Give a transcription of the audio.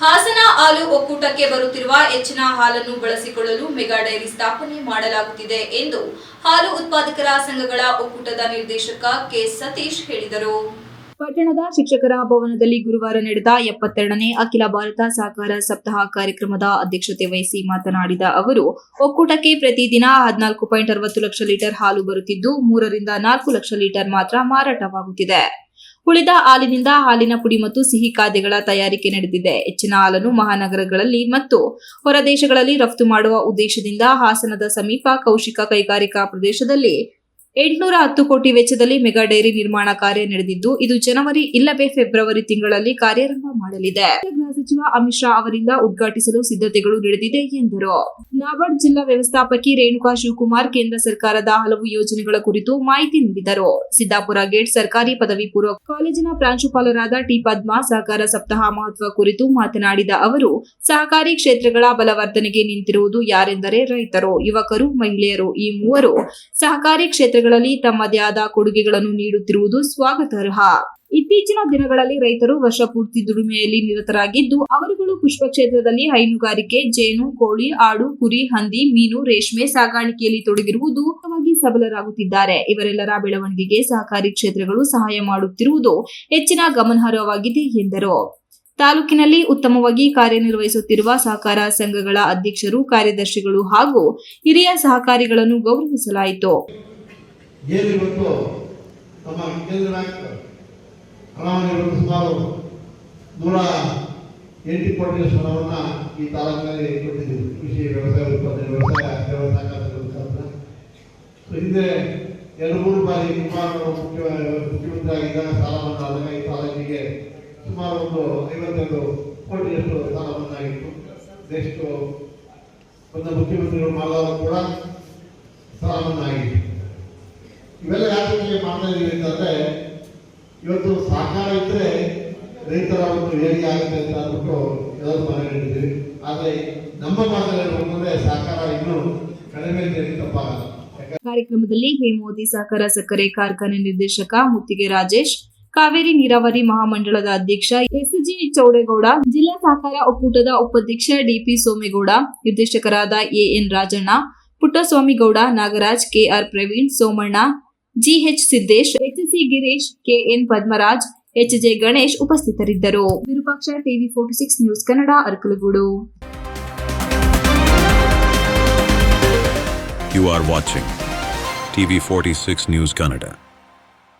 ಹಾಸನ ಹಾಲು ಒಕ್ಕೂಟಕ್ಕೆ ಬರುತ್ತಿರುವ ಹೆಚ್ಚಿನ ಹಾಲನ್ನು ಬಳಸಿಕೊಳ್ಳಲು ಮೆಗಾ ಡೈರಿ ಸ್ಥಾಪನೆ ಮಾಡಲಾಗುತ್ತಿದೆ ಎಂದು ಹಾಲು ಉತ್ಪಾದಕರ ಸಂಘಗಳ ಒಕ್ಕೂಟದ ನಿರ್ದೇಶಕ ಕೆ ಸತೀಶ್ ಹೇಳಿದರು. ಪಟ್ಟಣದ ಶಿಕ್ಷಕರ ಭವನದಲ್ಲಿ ಗುರುವಾರ ನಡೆದ 72ನೇ ಅಖಿಲ ಭಾರತ ಸಹಕಾರ ಸಪ್ತಾಹ ಕಾರ್ಯಕ್ರಮದ ಅಧ್ಯಕ್ಷತೆ ವಹಿಸಿ ಮಾತನಾಡಿದ ಅವರು, ಒಕ್ಕೂಟಕ್ಕೆ ಪ್ರತಿದಿನ 14.60 ಲಕ್ಷ ಲೀಟರ್ ಹಾಲು ಬರುತ್ತಿದ್ದು 3 ರಿಂದ 4 ಲಕ್ಷ ಲೀಟರ್ ಮಾತ್ರ ಮಾರಾಟವಾಗುತ್ತಿದೆ. ಉಳಿದ ಹಾಲಿನಿಂದ ಹಾಲಿನ ಪುಡಿ ಮತ್ತು ಸಿಹಿ ಖಾದ್ಯಗಳ ತಯಾರಿಕೆ ನಡೆದಿದೆ. ಹೆಚ್ಚಿನ ಹಾಲನ್ನು ಮಹಾನಗರಗಳಲ್ಲಿ ಮತ್ತು ಹೊರ ದೇಶಗಳಲ್ಲಿ ರಫ್ತು ಮಾಡುವ ಉದ್ದೇಶದಿಂದ ಹಾಸನದ ಸಮೀಪ ಕೌಶಿಕ ಕೈಗಾರಿಕಾ ಪ್ರದೇಶದಲ್ಲಿ 810 ಕೋಟಿ ವೆಚ್ಚದಲ್ಲಿ ಮೆಗಾ ಡೈರಿ ನಿರ್ಮಾಣ ಕಾರ್ಯ ನಡೆದಿದ್ದು, ಇದು ಜನವರಿ ಇಲ್ಲವೇ ಫೆಬ್ರವರಿ ತಿಂಗಳಲ್ಲಿ ಕಾರ್ಯಾರಂಭ ಮಾಡಲಿದೆ. ಗೃಹ ಸಚಿವ ಅಮಿತ್ ಶಾ ಅವರಿಂದ ಉದ್ಘಾಟಿಸಲು ಸಿದ್ಧತೆಗಳು ನಡೆದಿದೆ ಎಂದರು. ನಾಬಾರ್ಡ್ ಜಿಲ್ಲಾ ವ್ಯವಸ್ಥಾಪಕಿ ರೇಣುಕಾ ಶಿವಕುಮಾರ್ ಕೇಂದ್ರ ಸರ್ಕಾರದ ಹಲವು ಯೋಜನೆಗಳ ಕುರಿತು ಮಾಹಿತಿ ನೀಡಿದರು. ಸಿದ್ದಾಪುರ ಗೇಟ್ ಸರ್ಕಾರಿ ಪದವಿ ಪೂರ್ವ ಕಾಲೇಜಿನ ಪ್ರಾಂಶುಪಾಲರಾದ ಟಿ ಪದ್ಮಾ ಸಹಕಾರ ಸಪ್ತಾಹ ಮಹತ್ವ ಕುರಿತು ಮಾತನಾಡಿದ ಅವರು, ಸಹಕಾರಿ ಕ್ಷೇತ್ರಗಳ ಬಲವರ್ಧನೆಗೆ ನಿಂತಿರುವುದು ಯಾರೆಂದರೆ ರೈತರು, ಯುವಕರು, ಮಹಿಳೆಯರು. ಈ ಮೂವರು ಸಹಕಾರಿ ಕ್ಷೇತ್ರಗಳಲ್ಲಿ ತಮ್ಮದೇ ಆದ ಕೊಡುಗೆಗಳನ್ನು ನೀಡುತ್ತಿರುವುದು ಸ್ವಾಗತಾರ್ಹ. ಇತ್ತೀಚಿನ ದಿನಗಳಲ್ಲಿ ರೈತರು ವರ್ಷ ಪೂರ್ತಿ ದುಡಿಮೆಯಲ್ಲಿ ನಿರತರಾಗಿದ್ದು, ಅವರುಗಳು ಪುಷ್ಪ ಕ್ಷೇತ್ರದಲ್ಲಿ ಹೈನುಗಾರಿಕೆ, ಜೇನು, ಕೋಳಿ, ಆಡು, ಕುರಿ, ಹಂದಿ, ಮೀನು, ರೇಷ್ಮೆ ಸಾಗಾಣಿಕೆಯಲ್ಲಿ ತೊಡಗಿರುವುದು ಸಬಲರಾಗುತ್ತಿದ್ದಾರೆ. ಇವರೆಲ್ಲರ ಬೆಳವಣಿಗೆಗೆ ಸಹಕಾರಿ ಕ್ಷೇತ್ರಗಳು ಸಹಾಯ ಮಾಡುತ್ತಿರುವುದು ಹೆಚ್ಚಿನ ಗಮನಾರ್ಹವಾಗಿದೆ ಎಂದರು. ತಾಲೂಕಿನಲ್ಲಿ ಉತ್ತಮವಾಗಿ ಕಾರ್ಯನಿರ್ವಹಿಸುತ್ತಿರುವ ಸಹಕಾರ ಸಂಘಗಳ ಅಧ್ಯಕ್ಷರು, ಕಾರ್ಯದರ್ಶಿಗಳು ಹಾಗೂ ಹಿರಿಯ ಸಹಕಾರಿಗಳನ್ನು ಗೌರವಿಸಲಾಯಿತು. ಸುಮಾರು 108 ಕೋಟಿ ಹಣವನ್ನು ಈ ತಾಲೂಕಿನಲ್ಲಿ ಕೊಟ್ಟಿದ್ದೀವಿ. ಕೃಷಿ, ವ್ಯವಸಾಯ ಉತ್ಪಾದನೆ, ಹಿಂದೆ 2-3 ಬಾರಿ ಮುಖ್ಯಮಂತ್ರಿ ಆಗಿದ್ದಾಗ ಸಾಲ ಮನ್ನಾ ಆದಾಗ ಈ ತಾಲೂಕಿಗೆ ಸುಮಾರು 52 ಕೋಟಿಯಷ್ಟು ಸಾಲ ಮನ್ನಾ ಆಗಿತ್ತು. ನೆಕ್ಸ್ಟ್ ಒಂದು ಮುಖ್ಯಮಂತ್ರಿಗಳು ಮಾಡಿದಾಗ ಕೂಡ ಸಾಲ ಮನ್ನಾ ಆಗಿತ್ತು. ಇವೆಲ್ಲ ಯಾಕೆ ಮಾಡ್ತಾ ಇದೀವಿ ಅಂತಂದ್ರೆ, ಇವತ್ತು ಸಹಕಾರ ಇದ್ರೆ ರೈತರ ಒಂದು ಏರಿಕೆ ಆಗುತ್ತೆ ಅಂತ ಅಂದ್ಬಿಟ್ಟು ಎಲ್ಲರೂ ಮನೆ ನೀಡಿದ್ದೀವಿ. ಆದರೆ ನಮ್ಮ ಮಾತನಾಡಿದ್ರೆ ಸಹಕಾರ ಇನ್ನೂ ಕಡಿಮೆ ತಪ್ಪಾಗಲ್ಲ. ಕಾರ್ಯಕ್ರಮದಲ್ಲಿ ಹೇಮಾವತಿ ಸಹಕಾರ ಸಕ್ಕರೆ ಕಾರ್ಖಾನೆ ನಿರ್ದೇಶಕ ಮುತ್ತಿಗೆ ರಾಜೇಶ್, ಕಾವೇರಿ ನೀರಾವರಿ ಮಹಾಮಂಡಳದ ಅಧ್ಯಕ್ಷ ಎಸ್ಜಿ ಚೌಡೇಗೌಡ, ಜಿಲ್ಲಾ ಸಹಕಾರ ಒಕ್ಕೂಟದ ಉಪಾಧ್ಯಕ್ಷ ಡಿಪಿ ಸೋಮೇಗೌಡ, ನಿರ್ದೇಶಕರಾದ A N Rajanna, Puttaswamygowda, Nagaraj, K R Praveen, Somanna, G H Siddesh, H C Girish, K N Padmaraj, H J Ganesh ಉಪಸ್ಥಿತರಿದ್ದರು. Virupaksha, TV 46 news Kannada, Arakalagudu. You are watching TV 46 News Kannada.